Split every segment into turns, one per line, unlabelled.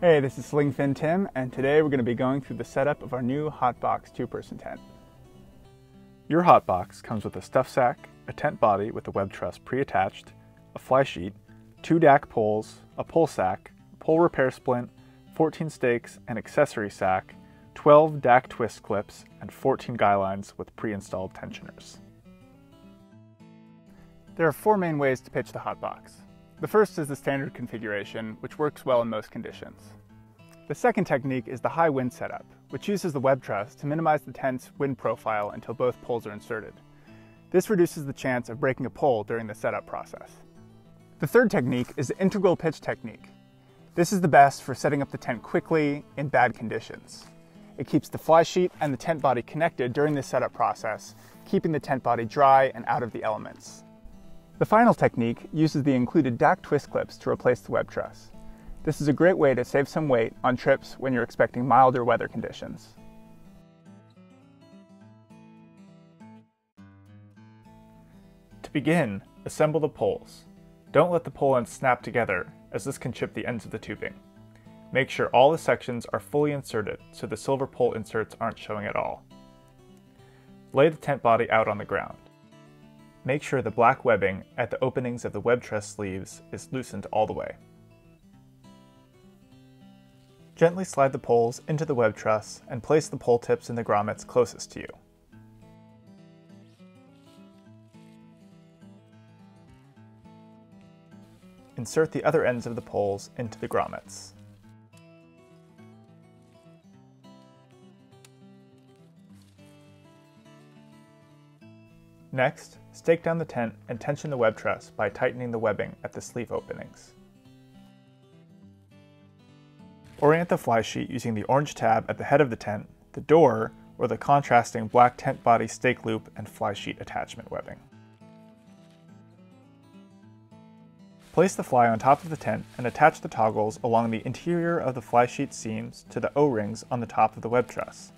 Hey, this is SlingFin Tim, and today we're going to be going through the setup of our new HotBox two-person tent. Your HotBox comes with a stuff sack, a tent body with a web truss pre-attached, a fly sheet, 2 DAC poles, a pole sack, a pole repair splint, 14 stakes, an accessory sack, 12 DAC twist clips, and 14 guy lines with pre-installed tensioners. There are 4 main ways to pitch the HotBox. The first is the standard configuration, which works well in most conditions. The second technique is the high wind setup, which uses the web truss to minimize the tent's wind profile until both poles are inserted. This reduces the chance of breaking a pole during the setup process. The third technique is the integral pitch technique. This is the best for setting up the tent quickly in bad conditions. It keeps the fly sheet and the tent body connected during the setup process, keeping the tent body dry and out of the elements. The final technique uses the included DAC twist clips to replace the web truss. This is a great way to save some weight on trips when you're expecting milder weather conditions. To begin, assemble the poles. Don't let the pole ends snap together, as this can chip the ends of the tubing. Make sure all the sections are fully inserted so the silver pole inserts aren't showing at all. Lay the tent body out on the ground. Make sure the black webbing at the openings of the web truss sleeves is loosened all the way. Gently slide the poles into the web truss and place the pole tips in the grommets closest to you. Insert the other ends of the poles into the grommets. Next, stake down the tent and tension the web truss by tightening the webbing at the sleeve openings. Orient the fly sheet using the orange tab at the head of the tent, the door, or the contrasting black tent body stake loop and fly sheet attachment webbing. Place the fly on top of the tent and attach the toggles along the interior of the fly sheet seams to the O-rings on the top of the web truss.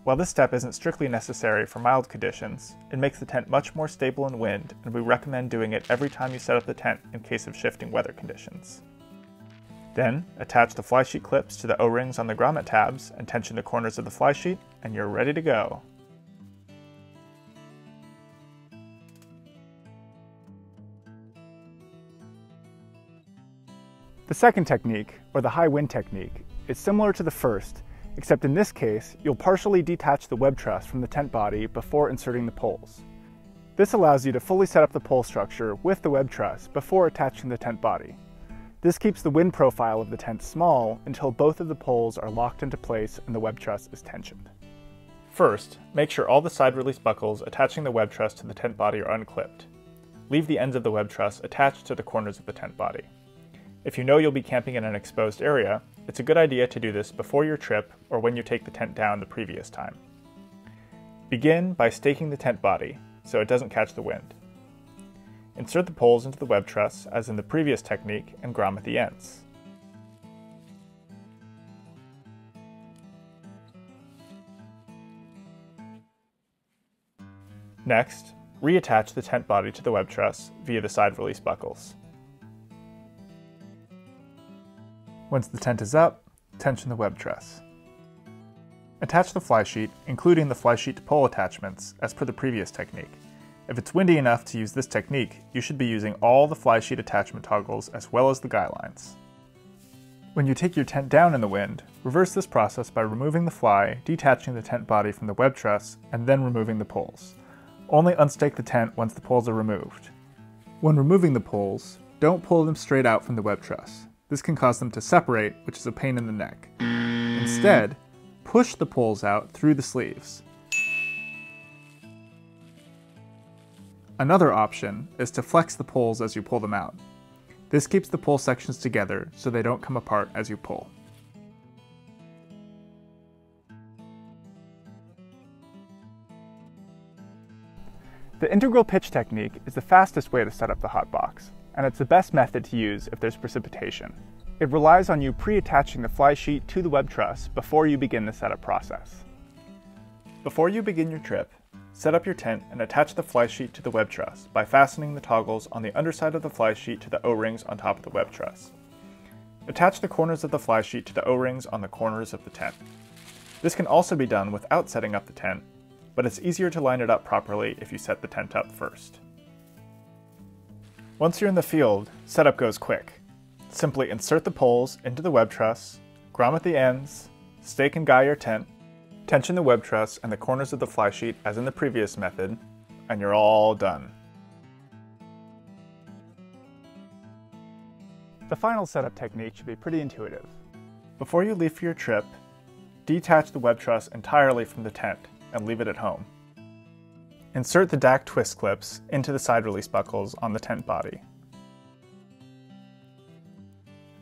While this step isn't strictly necessary for mild conditions, it makes the tent much more stable in wind, and we recommend doing it every time you set up the tent in case of shifting weather conditions. Then, attach the fly sheet clips to the O-rings on the grommet tabs and tension the corners of the fly sheet, and you're ready to go. The second technique, or the high wind technique, is similar to the first, except in this case, you'll partially detach the web truss from the tent body before inserting the poles. This allows you to fully set up the pole structure with the web truss before attaching the tent body. This keeps the wind profile of the tent small until both of the poles are locked into place and the web truss is tensioned. First, make sure all the side release buckles attaching the web truss to the tent body are unclipped. Leave the ends of the web truss attached to the corners of the tent body. If you know you'll be camping in an exposed area, it's a good idea to do this before your trip or when you take the tent down the previous time. Begin by staking the tent body so it doesn't catch the wind. Insert the poles into the web truss as in the previous technique and grommet the ends. Next, reattach the tent body to the web truss via the side release buckles. Once the tent is up, tension the web truss. Attach the fly sheet, including the fly sheet to pole attachments, as per the previous technique. If it's windy enough to use this technique, you should be using all the fly sheet attachment toggles as well as the guy lines. When you take your tent down in the wind, reverse this process by removing the fly, detaching the tent body from the web truss, and then removing the poles. Only unstake the tent once the poles are removed. When removing the poles, don't pull them straight out from the web truss. This can cause them to separate, which is a pain in the neck. Instead, push the poles out through the sleeves. Another option is to flex the poles as you pull them out. This keeps the pole sections together so they don't come apart as you pull. The integral pitch technique is the fastest way to set up the HotBox, and it's the best method to use if there's precipitation. It relies on you pre-attaching the fly sheet to the web truss before you begin the setup process. Before you begin your trip, set up your tent and attach the fly sheet to the web truss by fastening the toggles on the underside of the fly sheet to the O-rings on top of the web truss. Attach the corners of the fly sheet to the O-rings on the corners of the tent. This can also be done without setting up the tent, but it's easier to line it up properly if you set the tent up first. Once you're in the field, setup goes quick. Simply insert the poles into the web truss, grommet the ends, stake and guy your tent, tension the web truss and the corners of the fly sheet as in the previous method, and you're all done. The final setup technique should be pretty intuitive. Before you leave for your trip, detach the web truss entirely from the tent and leave it at home. Insert the DAC twist clips into the side release buckles on the tent body.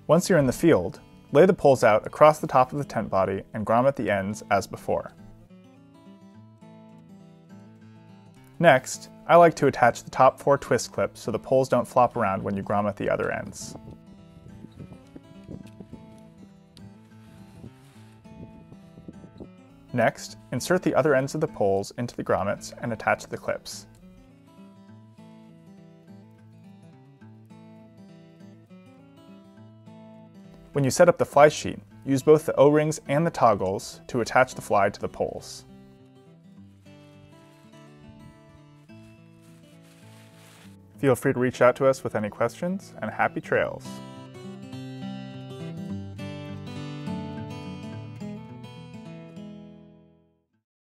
Once you're in the field, lay the poles out across the top of the tent body and grommet the ends as before. Next, I like to attach the top 4 twist clips so the poles don't flop around when you grommet the other ends. Next, insert the other ends of the poles into the grommets and attach the clips. When you set up the fly sheet, use both the O-rings and the toggles to attach the fly to the poles. Feel free to reach out to us with any questions, and happy trails!